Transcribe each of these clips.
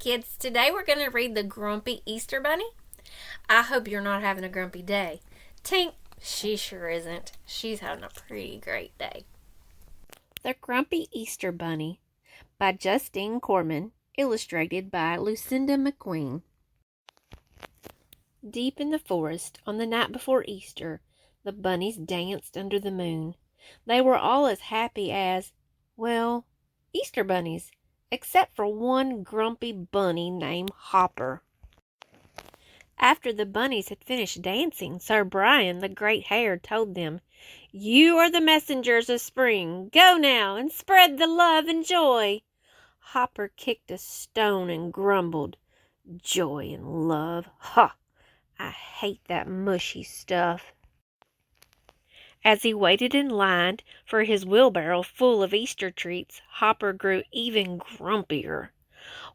kids. Today we're going to read The Grumpy Easter Bunny. I hope you're not having a grumpy day. Tink, she sure isn't. She's having a pretty great day. The Grumpy Easter Bunny by Justine Corman, illustrated by Lucinda McQueen. Deep in the forest, on the night before Easter, the bunnies danced under the moon. They were all as happy as, well, Easter bunnies, except for one grumpy bunny named Hopper. After the bunnies had finished dancing, Sir Brian, the great hare, told them, "You are the messengers of spring. Go now and spread the love and joy." Hopper kicked a stone and grumbled, "Joy and love? Ha! I hate that mushy stuff." As he waited in line for his wheelbarrow full of Easter treats, Hopper grew even grumpier.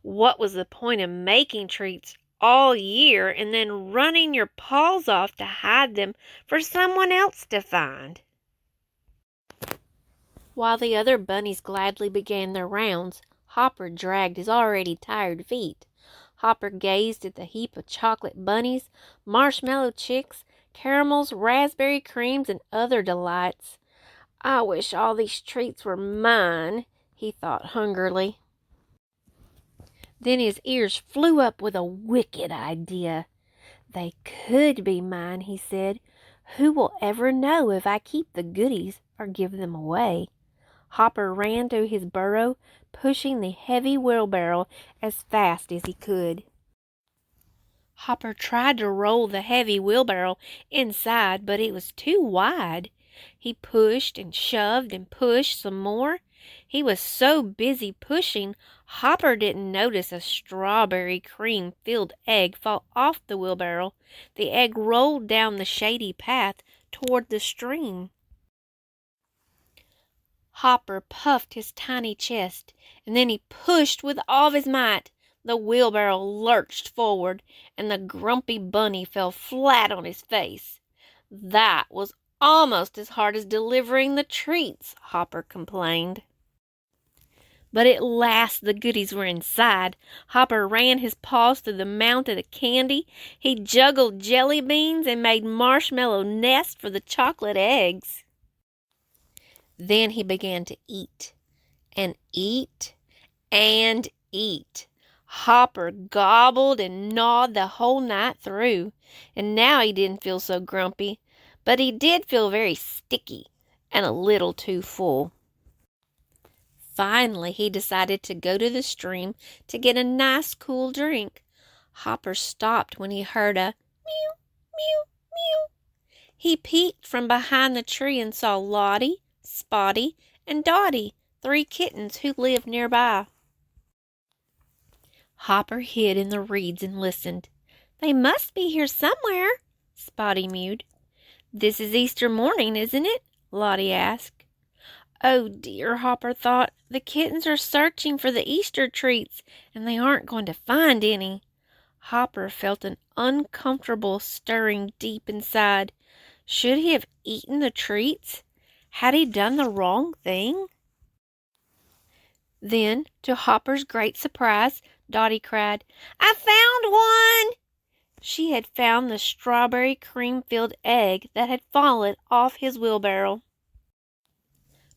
What was the point of making treats all year and then running your paws off to hide them for someone else to find? While the other bunnies gladly began their rounds, Hopper dragged his already tired feet. Hopper gazed at the heap of chocolate bunnies, marshmallow chicks, caramels, raspberry creams, and other delights. "I wish all these treats were mine," he thought hungrily. Then his ears flew up with a wicked idea. "They could be mine," he said. "Who will ever know if I keep the goodies or give them away?" Hopper ran to his burrow, pushing the heavy wheelbarrow as fast as he could. Hopper tried to roll the heavy wheelbarrow inside, but it was too wide. He pushed and shoved and pushed some more. He was so busy pushing, Hopper didn't notice a strawberry cream-filled egg fall off the wheelbarrow. The egg rolled down the shady path toward the stream. Hopper puffed his tiny chest, and then he pushed with all of his might. The wheelbarrow lurched forward, and the grumpy bunny fell flat on his face. "That was almost as hard as delivering the treats," Hopper complained. But at last the goodies were inside. Hopper ran his paws through the mountain of candy. He juggled jelly beans and made marshmallow nests for the chocolate eggs. Then he began to eat and eat and eat. Hopper gobbled and gnawed the whole night through, and now he didn't feel so grumpy, but he did feel very sticky and a little too full. Finally, he decided to go to the stream to get a nice cool drink. Hopper stopped when he heard a mew, mew, mew. He peeked from behind the tree and saw Lottie, Spotty, and Dottie, 3 kittens who lived nearby. Hopper hid in the reeds and listened. "They must be here somewhere," Spotty mewed. "This is Easter morning, isn't it?" Lottie asked. "Oh dear," Hopper thought. "The kittens are searching for the Easter treats, and they aren't going to find any." Hopper felt an uncomfortable stirring deep inside. Should he have eaten the treats? Had he done the wrong thing? Then, to Hopper's great surprise, Dottie cried, "I found one!" She had found the strawberry cream-filled egg that had fallen off his wheelbarrow.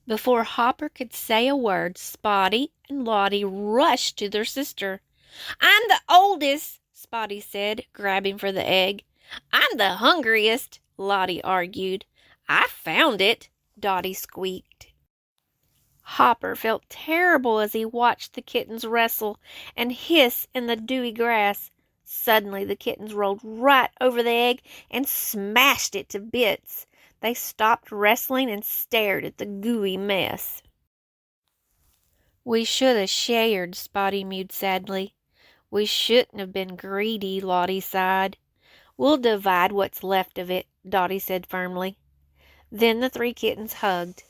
Before Hopper could say a word, Spotty and Lottie rushed to their sister. "I'm the oldest," Spotty said, grabbing for the egg. "I'm the hungriest," Lottie argued. "I found it," Dottie squeaked. Hopper felt terrible as he watched the kittens wrestle and hiss in the dewy grass. Suddenly the kittens rolled right over the egg and smashed it to bits. They stopped wrestling and stared at the gooey mess. "We should have shared," Spotty mewed sadly. "We shouldn't have been greedy," Lottie sighed. "We'll divide what's left of it," Dottie said firmly. Then the 3 kittens hugged.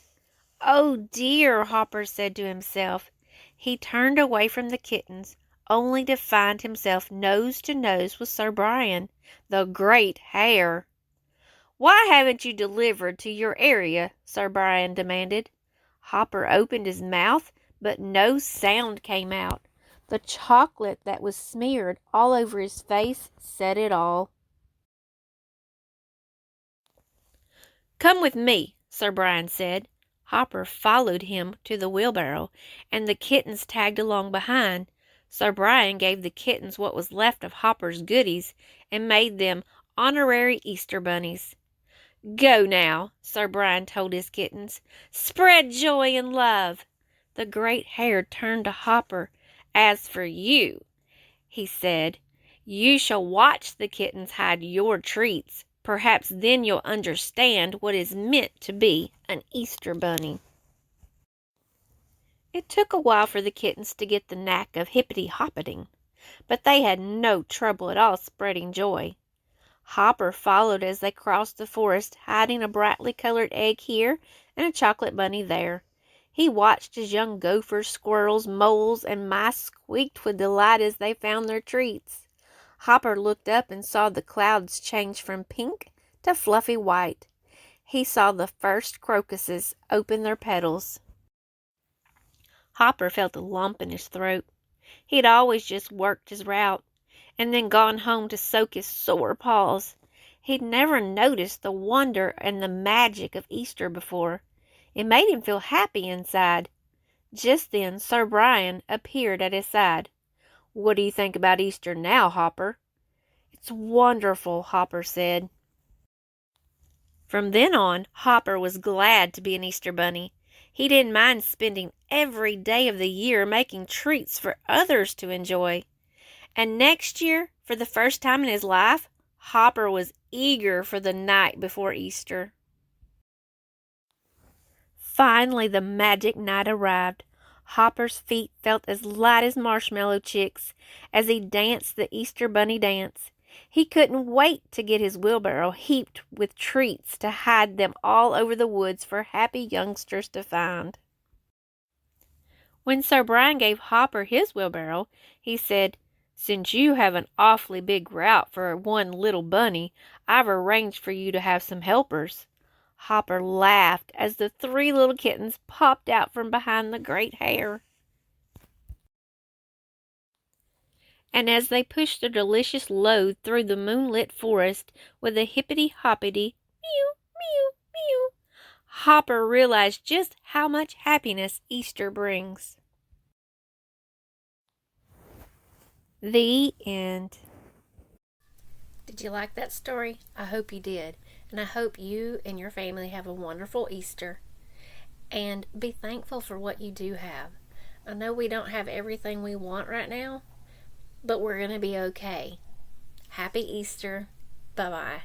"Oh dear," Hopper said to himself. He turned away from the kittens, only to find himself nose to nose with Sir Brian, the great hare. "Why haven't you delivered to your area?" Sir Brian demanded. Hopper opened his mouth, but no sound came out. The chocolate that was smeared all over his face said it all. "Come with me," Sir Brian said. Hopper followed him to the wheelbarrow, and the kittens tagged along behind. Sir Brian gave the kittens what was left of Hopper's goodies and made them honorary Easter bunnies. "Go now," Sir Brian told his kittens. "Spread joy and love." The great hare turned to Hopper. "As for you," he said, "you shall watch the kittens hide your treats. Perhaps then you'll understand what is meant to be an Easter bunny." It took a while for the kittens to get the knack of hippity-hoppeting, but they had no trouble at all spreading joy. Hopper followed as they crossed the forest, hiding a brightly colored egg here and a chocolate bunny there. He watched as young gophers, squirrels, moles, and mice squeaked with delight as they found their treats. Hopper looked up and saw the clouds change from pink to fluffy white. He saw the first crocuses open their petals. Hopper felt a lump in his throat. He'd always just worked his route, and then gone home to soak his sore paws. He'd never noticed the wonder and the magic of Easter before. It made him feel happy inside. Just then Sir Brian appeared at his side. "What do you think about Easter now, Hopper?" "It's wonderful," Hopper said. From then on, Hopper was glad to be an Easter bunny. He didn't mind spending every day of the year making treats for others to enjoy. And next year, for the first time in his life, Hopper was eager for the night before Easter. Finally, the magic night arrived. Hopper's feet felt as light as marshmallow chicks as he danced the Easter bunny dance. He couldn't wait to get his wheelbarrow heaped with treats to hide them all over the woods for happy youngsters to find. When Sir Brian gave Hopper his wheelbarrow, he said, "Since you have an awfully big route for one little bunny, I've arranged for you to have some helpers." Hopper laughed as the 3 little kittens popped out from behind the great hare. And as they pushed their delicious load through the moonlit forest with a hippity-hoppity, mew, mew, mew, Hopper realized just how much happiness Easter brings. The end. Did you like that story? I hope you did. And I hope you and your family have a wonderful Easter. And be thankful for what you do have. I know we don't have everything we want right now, but we're going to be okay. Happy Easter. Bye-bye.